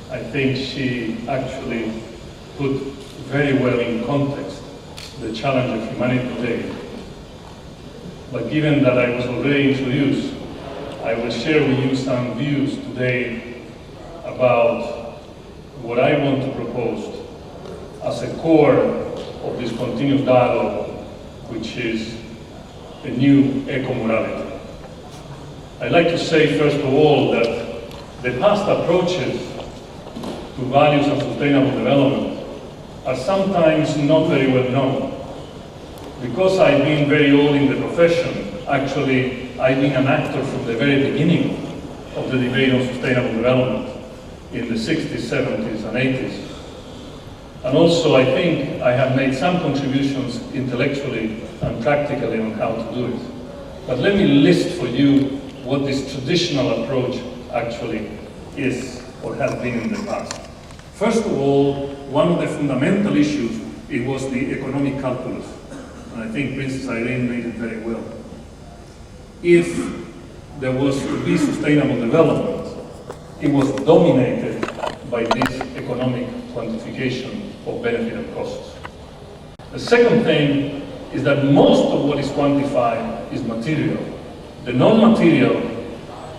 I think she actually put very well in context the challenge of humanity today. But given that I was already introduced, I will share with you some views today about what I want to propose as a core of this continuous dialogue, which is a new eco-morality. I'd like to say, first of all, that the past approaches to values and sustainable development are sometimes not very well known. Because I've been very old in the profession, actually, I've been an actor from the very beginning of the debate on sustainable development in the 60s, 70s, and 80s. And also, I think I have made some contributions intellectually and practically on how to do it. But let me list for you what this traditional approach actually is or has been in the past. First of all, one of the fundamental issues, it was the economic calculus. And I think Princess Irene made it very well. If there was to be sustainable development, it was dominated by this economic quantification of benefit and costs. The second thing is that most of what is quantified is material. The non-material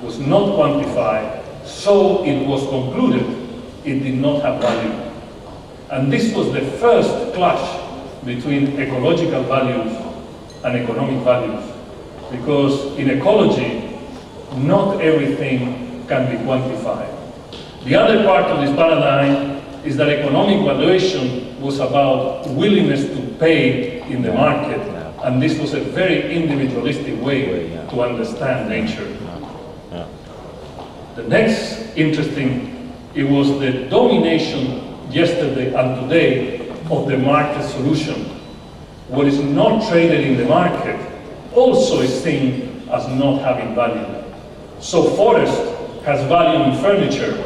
was not quantified, so it was concluded it did not have value. And this was the first clash between ecological values and economic values. Because in ecology, not everything can be quantified. The other part of this paradigm is that economic valuation was about willingness to pay in the market, and this was a very individualistic way to understand nature. The next interesting, it was the domination yesterday and today of the market solution. What is not traded in the market also is seen as not having value. So forest has value in furniture,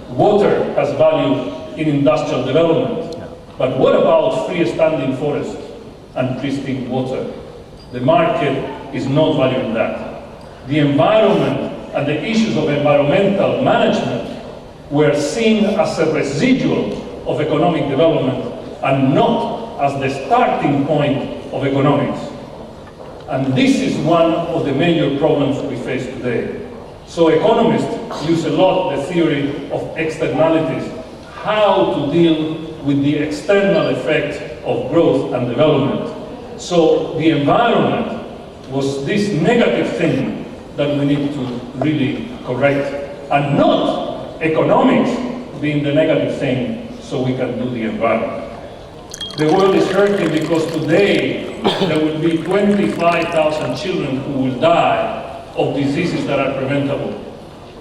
water has value in industrial development. But what about freestanding forest and pristine water? The market is not valuing that. The environment and the issues of environmental management were seen as a residual of economic development and not as the starting point of economics. And this is one of the major problems we face today. So economists use a lot the theory of externalities, how to deal with the external effect of growth and development. So the environment was this negative thing that we need to really correct, and not economics being the negative thing so we can do the environment. The world is hurting because today there will be 25,000 children who will die of diseases that are preventable.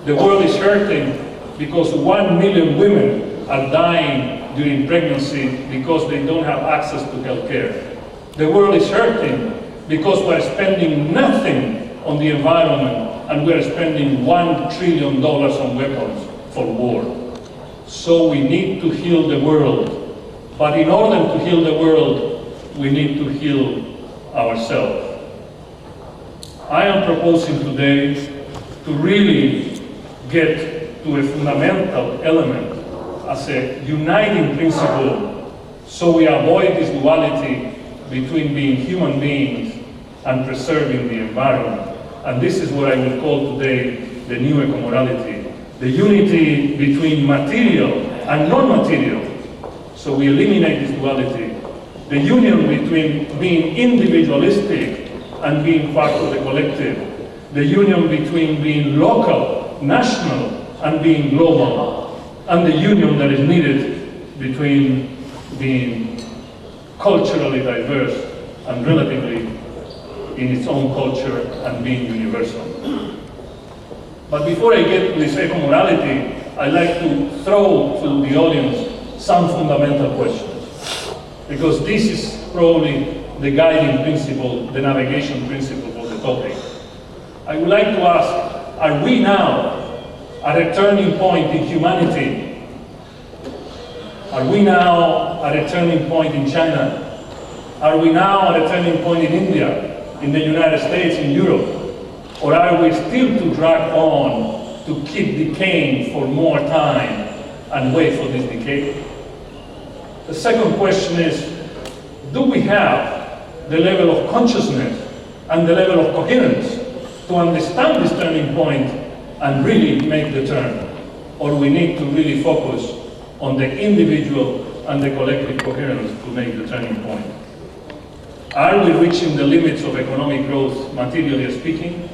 The world is hurting because 1 million women are dying during pregnancy because they don't have access to health care. The world is hurting because we're spending nothing on the environment and we're spending $1 trillion on weapons for war. So we need to heal the world. But in order to heal the world, we need to heal ourselves. I am proposing today to really get to a fundamental element as a uniting principle so we avoid this duality between being human beings and preserving the environment. And this is what I will call today the new eco-morality, the unity between material and non-material. So we eliminate this duality, the union between being individualistic and being part of the collective, the union between being local, national, and being global, and the union that is needed between being culturally diverse and relatively in its own culture and being universal. But before I get to this eco-morality, I'd like to throw to the audience some fundamental questions, because this is probably the guiding principle, the navigation principle for the topic. I would like to ask, are we now at a turning point in humanity? Are we now at a turning point in China? Are we now at a turning point in India, in the United States, in Europe? Or are we still to drag on to keep decaying for more time and wait for this decay? The second question is, do we have the level of consciousness and the level of coherence to understand this turning point and really make the turn? Or we need to really focus on the individual and the collective coherence to make the turning point? Are we reaching the limits of economic growth, materially speaking?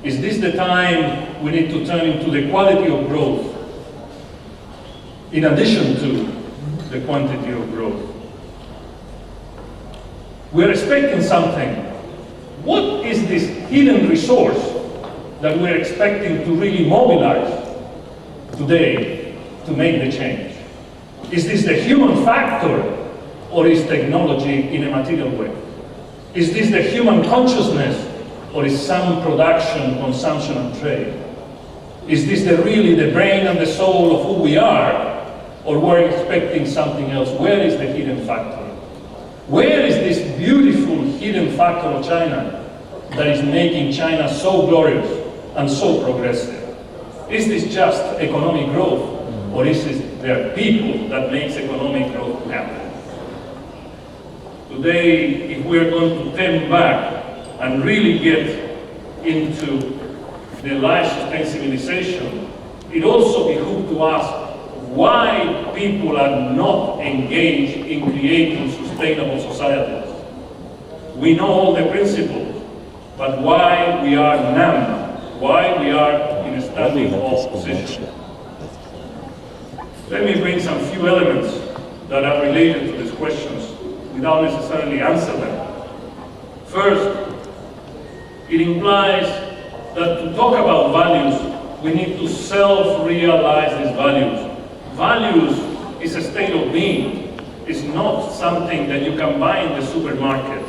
Is this the time we need to turn into the quality of growth in addition to the quantity of growth? We're expecting something. What is this hidden resource that we're expecting to really mobilize today to make the change? Is this the human factor, or is technology in a material way? Is this the human consciousness, or is some production, consumption, and trade? Is this really the brain and the soul of who we are, or we're expecting something else? Where is the hidden factor? Where is this beautiful hidden factor of China that is making China so glorious and so progressive? Is this just economic growth, or is it their people that makes economic growth happen? Today, if we're going to turn back and really get into the life-sustained civilization, it also behooves to ask why people are not engaged in creating sustainable societies. We know all the principles, but why we are numb, why we are in a standing off position. Let me bring some few elements that are related to these questions without necessarily answer them. First, it implies that to talk about values, we need to self-realize these values. Values is a state of being. It's not something that you can buy in the supermarket.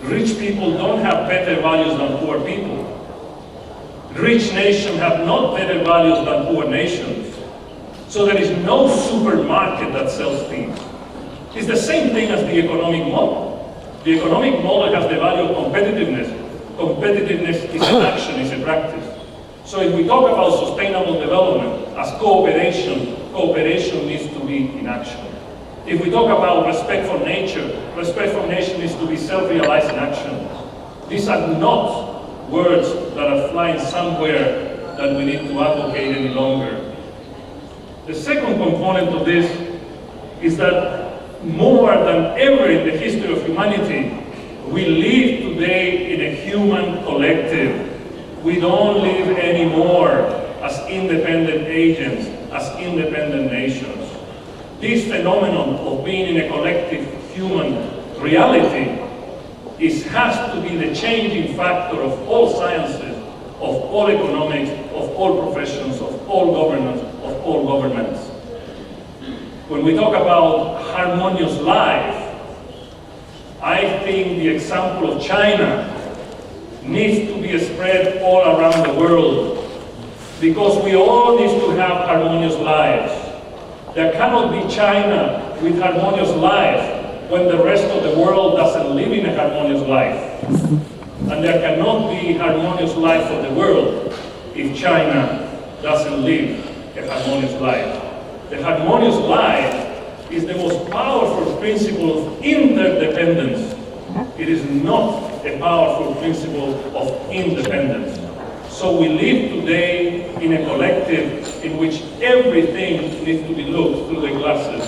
Rich people don't have better values than poor people. Rich nations have not better values than poor nations. So there is no supermarket that sells things. It's the same thing as the economic model. The economic model has the value of competitiveness. Competitiveness is an action, is a practice. So if we talk about sustainable development as cooperation, cooperation needs to be in action. If we talk about respect for nature needs to be self-realized in action. These are not words that are flying somewhere that we need to advocate any longer. The second component of this is that more than ever in the history of humanity, we live today in a human collective. We don't live anymore as independent agents, as independent nations. This phenomenon of being in a collective human reality has to be the changing factor of all sciences, of all economics, of all professions, of all governance, of all governments. When we talk about harmonious life, I think the example of China needs to be spread all around the world, because we all need to have harmonious lives. There cannot be China with harmonious life when the rest of the world doesn't live in a harmonious life. And there cannot be harmonious life for the world if China doesn't live a harmonious life. The harmonious life is the most powerful principle of interdependence. It is not a powerful principle of independence. So we live today in a collective in which everything needs to be looked through the glasses